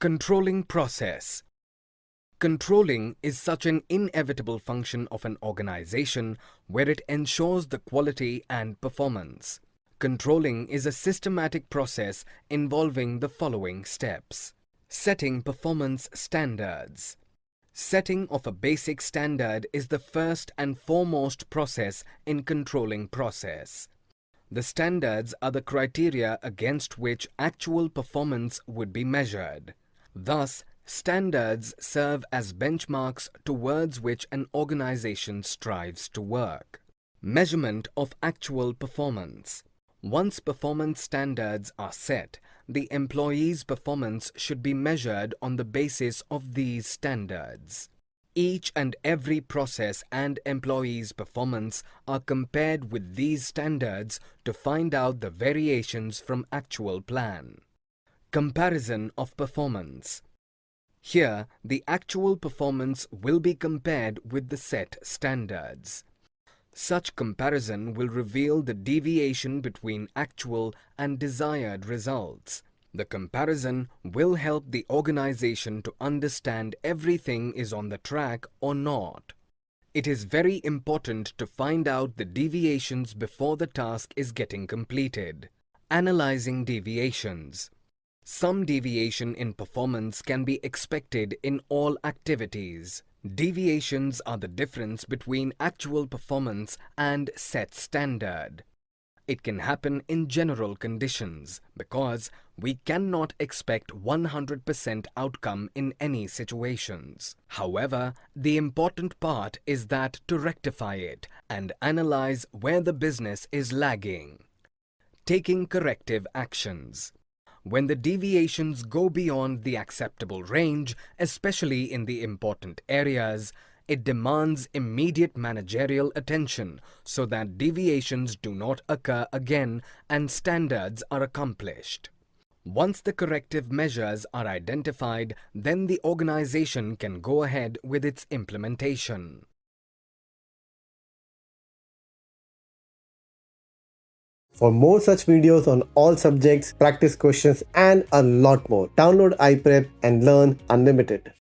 Controlling process. Controlling is such an inevitable function of an organization where it ensures the quality and performance. Controlling is a systematic process involving the following steps. Setting performance standards. Setting of a basic standard is the first and foremost process in controlling process. The standards are the criteria against which actual performance would be measured. Thus, standards serve as benchmarks towards which an organization strives to work. Measurement of actual performance. Once performance standards are set, the employee's performance should be measured on the basis of these standards. Each and every process and employee's performance are compared with these standards to find out the variations from actual plan. Comparison of performance. Here, the actual performance will be compared with the set standards. Such comparison will reveal the deviation between actual and desired results. The comparison will help the organization to understand everything is on the track or not. It is very important to find out the deviations before the task is getting completed. Analyzing deviations. Some deviation in performance can be expected in all activities. Deviations are the difference between actual performance and set standard. It can happen in general conditions because we cannot expect 100% outcome in any situations. However, the important part is that to rectify it and analyze where the business is lagging. Taking corrective actions. When the deviations go beyond the acceptable range, especially in the important areas, it demands immediate managerial attention so that deviations do not occur again and standards are accomplished. Once the corrective measures are identified, then the organization can go ahead with its implementation. For more such videos on all subjects, practice questions and a lot more, download iPrep and learn unlimited.